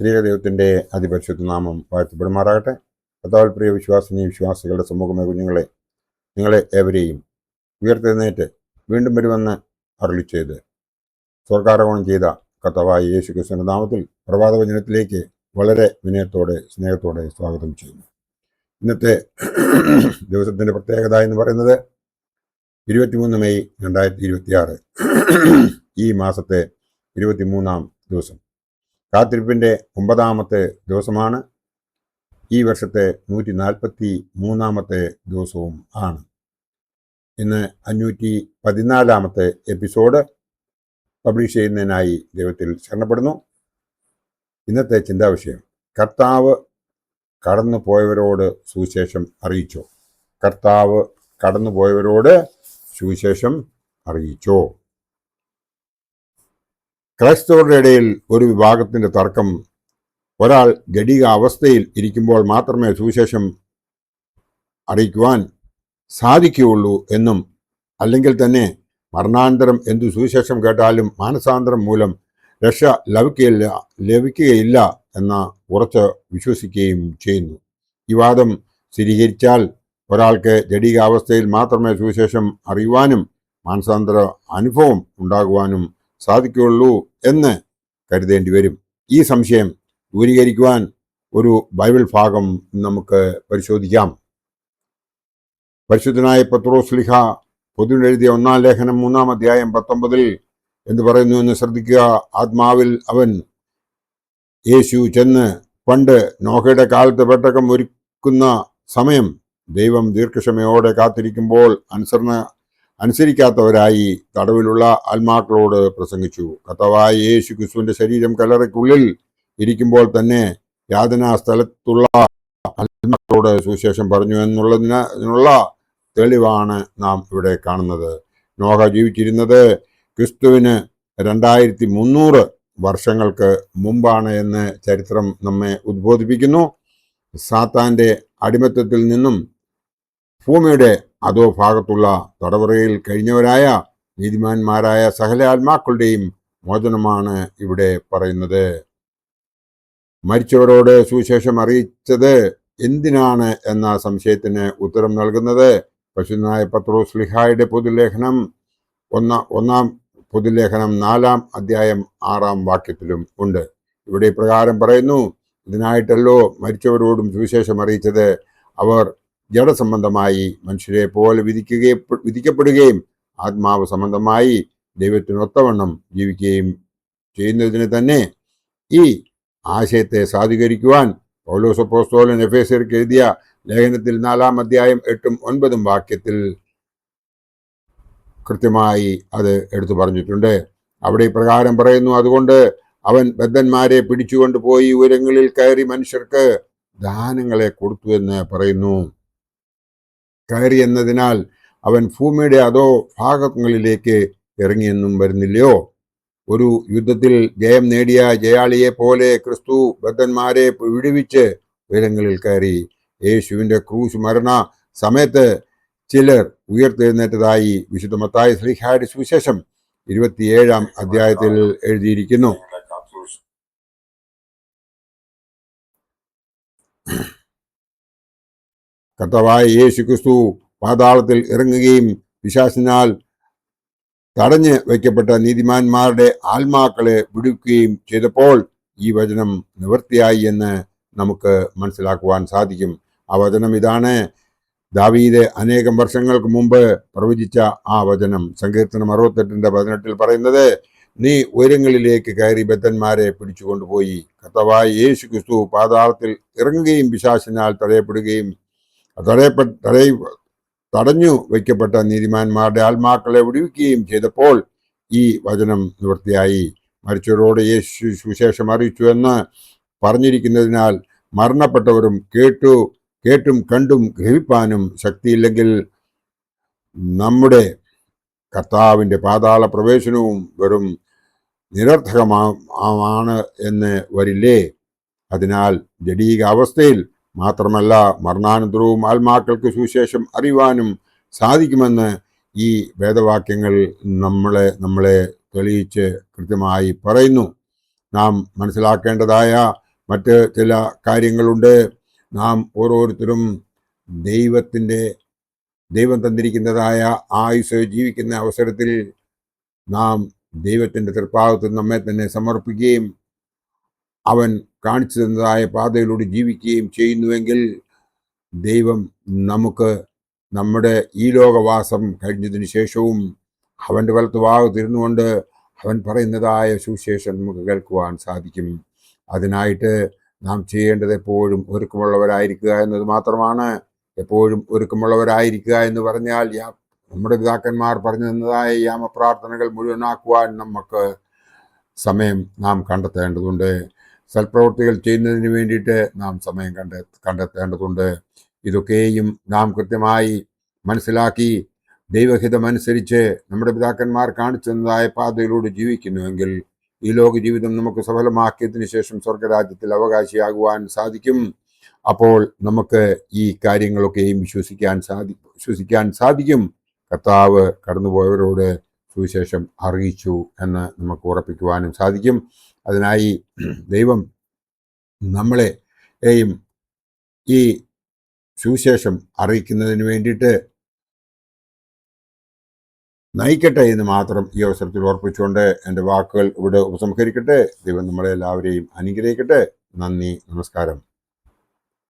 ത്രിയേക ദൈവത്തിൻ്റെ അതിപരിശുദ്ധ നാമം വാഴ്ത്തപ്പെടുമാറാകട്ടെ. കർത്താവിൽ പ്രിയ വിശ്വാസിനി വിശ്വാസികളുടെ സമൂഹമായ കുഞ്ഞുങ്ങളെ, നിങ്ങളെ ഏവരെയും ഉയർത്തെഴുന്നേറ്റ് വീണ്ടും വരുമെന്ന് അരുളി ചെയ്ത് സ്വർഗാരോഹണം ചെയ്ത കർത്താവായ യേശു ക്രിസ്തുവിന്റെ നാമത്തിൽ പ്രഭാതവചനത്തിലേക്ക് വളരെ വിനയത്തോടെ സ്നേഹത്തോടെ സ്വാഗതം ചെയ്യുന്നു. ഇന്നത്തെ ദിവസത്തിൻ്റെ പ്രത്യേകത എന്ന് പറയുന്നത് 23 മെയ് 2026, ഈ മാസത്തെ 23-ാം ദിവസം, കാത്തിരിപ്പിൻ്റെ 9-ാമത്തെ ദിവസമാണ്. ഈ വർഷത്തെ 143-ാമത്തെ ദിവസവും ആണ്. ഇന്ന് 514-ാമത്തെ എപ്പിസോഡ് പബ്ലിഷ് ചെയ്യുന്നതിനായി ദൈവത്തിൽ ശരണപ്പെടുന്നു. ഇന്നത്തെ ചിന്താവിഷയം: കർത്താവ് കടന്നു പോയവരോട് സുവിശേഷം അറിയിച്ചോ? കർത്താവ് കടന്നുപോയവരോട് സുവിശേഷം അറിയിച്ചോ? ക്രൈസ്തവരുടെ ഇടയിൽ ഒരു വിഭാഗത്തിന്റെ തർക്കം, ഒരാൾ ജഡിക അവസ്ഥയിൽ ഇരിക്കുമ്പോൾ മാത്രമേ സുവിശേഷം അറിയിക്കുവാൻ സാധിക്കുകയുള്ളൂ എന്നും, അല്ലെങ്കിൽ തന്നെ മരണാനന്തരം എന്തു സുവിശേഷം കേട്ടാലും മാനസാന്തരം മൂലം രക്ഷ ലഭിക്കുകയില്ല എന്ന ഉറച്ച് വിശ്വസിക്കുകയും ചെയ്യുന്നു. ഈ വാദം സ്ഥിരീകരിച്ചാൽ ഒരാൾക്ക് ജഡിക അവസ്ഥയിൽ മാത്രമേ സുവിശേഷം അറിയുവാനും മാനസാന്തര അനുഭവം ഉണ്ടാകുവാനും സാധിക്കുകയുള്ളൂ എന്ന് കരുതേണ്ടി വരും. ഈ സംശയം ദൂരീകരിക്കുവാൻ ഒരു ബൈബിൾ ഭാഗം നമുക്ക് പരിശോധിക്കാം. പരിശുദ്ധനായ പത്രോസ് ശ്ലീഹ പൊതുവിലെഴുതിയ 1-ാം ലേഖനം 3-ാം അധ്യായം 19 എന്ന് പറയുന്നു എന്ന് ശ്രദ്ധിക്കുക. ആത്മാവിൽ അവൻ യേശു ചെന്ന് പണ്ട് നോഹയുടെ കാലത്ത് പെട്ടകം ഒരുക്കുന്ന സമയം ദൈവം ദീർഘക്ഷമയോടെ കാത്തിരിക്കുമ്പോൾ അനുസരിക്കാത്തവരായി തടവിലുള്ള ആത്മാക്കളോട് പ്രസംഗിച്ചു. കർത്താവായ യേശു ക്രിസ്തുവിന്റെ ശരീരം കല്ലറയ്ക്കുള്ളിൽ ഇരിക്കുമ്പോൾ തന്നെ യാതനാ സ്ഥലത്തുള്ള ആത്മാക്കളോട് സുവിശേഷം പറഞ്ഞു എന്നുള്ളതിനുള്ള തെളിവാണ് നാം ഇവിടെ കാണുന്നത്. നോഹ ജീവിച്ചിരുന്നത് ക്രിസ്തുവിന് 2300 വർഷങ്ങൾക്ക് മുമ്പാണ് എന്ന് ചരിത്രം നമ്മെ ഉദ്ബോധിപ്പിക്കുന്നു. സാത്താന്റെ അടിമത്തത്തിൽ നിന്നും ഭൂമിയുടെ അതോ ഭാഗത്തുള്ള തടവറയിൽ കഴിഞ്ഞവരായ നീതിമാന്മാരായ സകല ആത്മാക്കളുടെയും മോചനമാണ് ഇവിടെ പറയുന്നത്. മരിച്ചവരോട് സുവിശേഷം അറിയിച്ചത് എന്തിനാണ് എന്ന സംശയത്തിന് ഉത്തരം നൽകുന്നത് പരിശുദ്ധനായ പത്രോസ് ശ്ലീഹായുടെ പൊതുലേഖനം 1-ാം പൊതുലേഖനം 4-ാം അധ്യായം 6-ാം വാക്യത്തിലും ഉണ്ട്. ഇവിടെ ഇപ്രകാരം പറയുന്നു: ഇതിനായിട്ടല്ലോ മരിച്ചവരോടും സുവിശേഷം അറിയിച്ചത്, അവർ ജഡസംബന്ധമായി മനുഷ്യരെ പോലെ വിധിക്കപ്പെടുകയും ആത്മാവ് സംബന്ധമായി ദൈവത്തിനൊത്തവണ്ണം ജീവിക്കുകയും ചെയ്യുന്നതിന് തന്നെ. ഈ ആശയത്തെ സാധൂകരിക്കുവാൻ പൗലോസ് അപ്പോസ്തലൻ എഫേസ്യർക്ക് എഴുതിയ ലേഖനത്തിൽ 4-ാം അധ്യായം 8-ഉം 9-ഉം വാക്യത്തിൽ കൃത്യമായി അത് എടുത്തു പറഞ്ഞിട്ടുണ്ട്. അവിടെ ഇപ്രകാരം പറയുന്നു: അതുകൊണ്ട് അവൻ ബദ്ധന്മാരെ പിടിച്ചുകൊണ്ടുപോയി ഉയരങ്ങളിൽ കയറി മനുഷ്യർക്ക് ദാനങ്ങളെ കൊടുത്തു എന്ന് പറയുന്നു. കയറി എന്നതിനാൽ അവൻ ഭൂമിയുടെ അതോ ഭാഗങ്ങളിലേക്ക് ഇറങ്ങിയെന്നും വരുന്നില്ലയോ? ഒരു യുദ്ധത്തിൽ ജയം നേടിയ ജയാളിയെ പോലെ ക്രിസ്തു ബദ്ധന്മാരെ വിടുവിച്ച് ഉയരങ്ങളിൽ കയറി. യേശുവിന്റെ ക്രൂശ് മരണ സമയത്ത് ചിലർ ഉയർത്തെഴുന്നേറ്റതായി വിശുദ്ധ മത്തായി ശ്ലീഹായുടെ സുവിശേഷം 27-ാം അധ്യായത്തിൽ എഴുതിയിരിക്കുന്നു. കർത്താവായ യേശു ക്രിസ്തു പാതാളത്തിൽ ഇറങ്ങുകയും പിശാചിനാൽ തടഞ്ഞ് വയ്ക്കപ്പെട്ട നീതിമാന്മാരുടെ ആത്മാക്കളെ വിടുവിക്കുകയും ചെയ്തപ്പോൾ ഈ വചനം നിവൃത്തിയായി എന്ന് നമുക്ക് മനസ്സിലാക്കുവാൻ സാധിക്കും. ആ വചനം ഇതാണ്. ദാവീദ് അനേകം വർഷങ്ങൾക്ക് മുമ്പ് പ്രവചിച്ച ആ വചനം സങ്കീർത്തനം 68-18 പറയുന്നത്: നീ ഉയരങ്ങളിലേക്ക് കയറി ബദ്ധന്മാരെ പിടിച്ചുകൊണ്ടുപോയി. കർത്താവായ യേശു ക്രിസ്തു പാതാളത്തിൽ ഇറങ്ങുകയും പിശാചിനാൽ തടഞ്ഞു വയ്ക്കപ്പെട്ട നീതിമാന്മാരുടെ ആത്മാക്കളെ വിടുവിക്കുകയും ചെയ്തപ്പോൾ ഈ വചനം നിവൃത്തിയായി. മരിച്ചവരോട് യേശു സുവിശേഷം അറിയിച്ചു എന്ന് പറഞ്ഞിരിക്കുന്നതിനാൽ മരണപ്പെട്ടവരും കേട്ടും കണ്ടും ഗ്രഹിപ്പാനും ശക്തിയില്ലെങ്കിൽ നമ്മുടെ കർത്താവിൻ്റെ പാതാള പ്രവേശനവും വെറും നിരർത്ഥകമാണ് എന്ന് വരില്ലേ? അതിനാൽ ജഡീക അവസ്ഥയിൽ മാത്രമല്ല മരണാനന്തരവും ആത്മാക്കൾക്ക് സുവിശേഷം അറിയുവാനും സാധിക്കുമെന്ന് ഈ വേദവാക്യങ്ങൾ നമ്മളെ തെളിയിച്ച് കൃത്യമായി പറയുന്നു. നാം മനസ്സിലാക്കേണ്ടതായ മറ്റ് ചില കാര്യങ്ങളുണ്ട്. നാം ഓരോരുത്തരും ദൈവം തന്നിരിക്കുന്നതായ ആയുസ് ജീവിക്കുന്ന അവസരത്തിൽ നാം ദൈവത്തിൻ്റെ തൃപ്പാദത്തിൽ നമ്മെ തന്നെ സമർപ്പിക്കുകയും അവൻ കാണിച്ചു തന്നതായ പാതയിലൂടെ ജീവിക്കുകയും ചെയ്യുന്നുവെങ്കിൽ ദൈവം നമുക്ക് നമ്മുടെ ഈ ലോകവാസം കഴിഞ്ഞതിന് ശേഷവും അവൻ്റെ വലത്തുഭാഗത്തിരുന്നു കൊണ്ട് അവൻ പറയുന്നതായ സുവിശേഷം നമുക്ക് കേൾക്കുവാൻ സാധിക്കും. അതിനായിട്ട് നാം ചെയ്യേണ്ടത് എപ്പോഴും ഒരുക്കമുള്ളവരായിരിക്കുക എന്നത് മാത്രമാണ്. എപ്പോഴും ഒരുക്കമുള്ളവരായിരിക്കുക എന്ന് പറഞ്ഞാൽ നമ്മുടെ പിതാക്കന്മാർ പറഞ്ഞു തന്നതായ യാമപ്രാർത്ഥനകൾ മുഴുവനാക്കുവാൻ നമുക്ക് സമയം നാം കണ്ടെത്തേണ്ടതുണ്ട്. സൽപ്രവൃത്തികൾ ചെയ്യുന്നതിന് വേണ്ടിയിട്ട് നാം സമയം കണ്ടെത്തേണ്ടതുണ്ട്. ഇതൊക്കെയും നാം കൃത്യമായി മനസ്സിലാക്കി ദൈവഹിതമനുസരിച്ച് നമ്മുടെ പിതാക്കന്മാർ കാണിച്ചു തന്നതായ പാതയിലൂടെ ജീവിക്കുന്നുവെങ്കിൽ ഈ ലോക ജീവിതം നമുക്ക് സഫലമാക്കിയതിനു ശേഷം സ്വർഗരാജ്യത്തിൽ അവകാശിയാകുവാൻ സാധിക്കും. അപ്പോൾ നമുക്ക് ഈ കാര്യങ്ങളൊക്കെയും വിശ്വസിക്കാൻ സാധിക്കും. കർത്താവ് കടന്നുപോയവരോട് സുവിശേഷം അറിയിച്ചു എന്ന് നമുക്ക് ഉറപ്പിക്കുവാനും സാധിക്കും. അതിനായി ദൈവം നമ്മളെയും ഈ സുവിശേഷം അറിയിക്കുന്നതിന് വേണ്ടിയിട്ട് നയിക്കട്ടെ എന്ന് മാത്രം ഈ അവസരത്തിൽ ഓർപ്പിച്ചുകൊണ്ട് എൻ്റെ വാക്കുകൾ ഇവിടെ ഉപസംഹരിക്കട്ടെ. ദൈവം നമ്മളെ എല്ലാവരെയും അനുഗ്രഹിക്കട്ടെ. നന്ദി, നമസ്കാരം.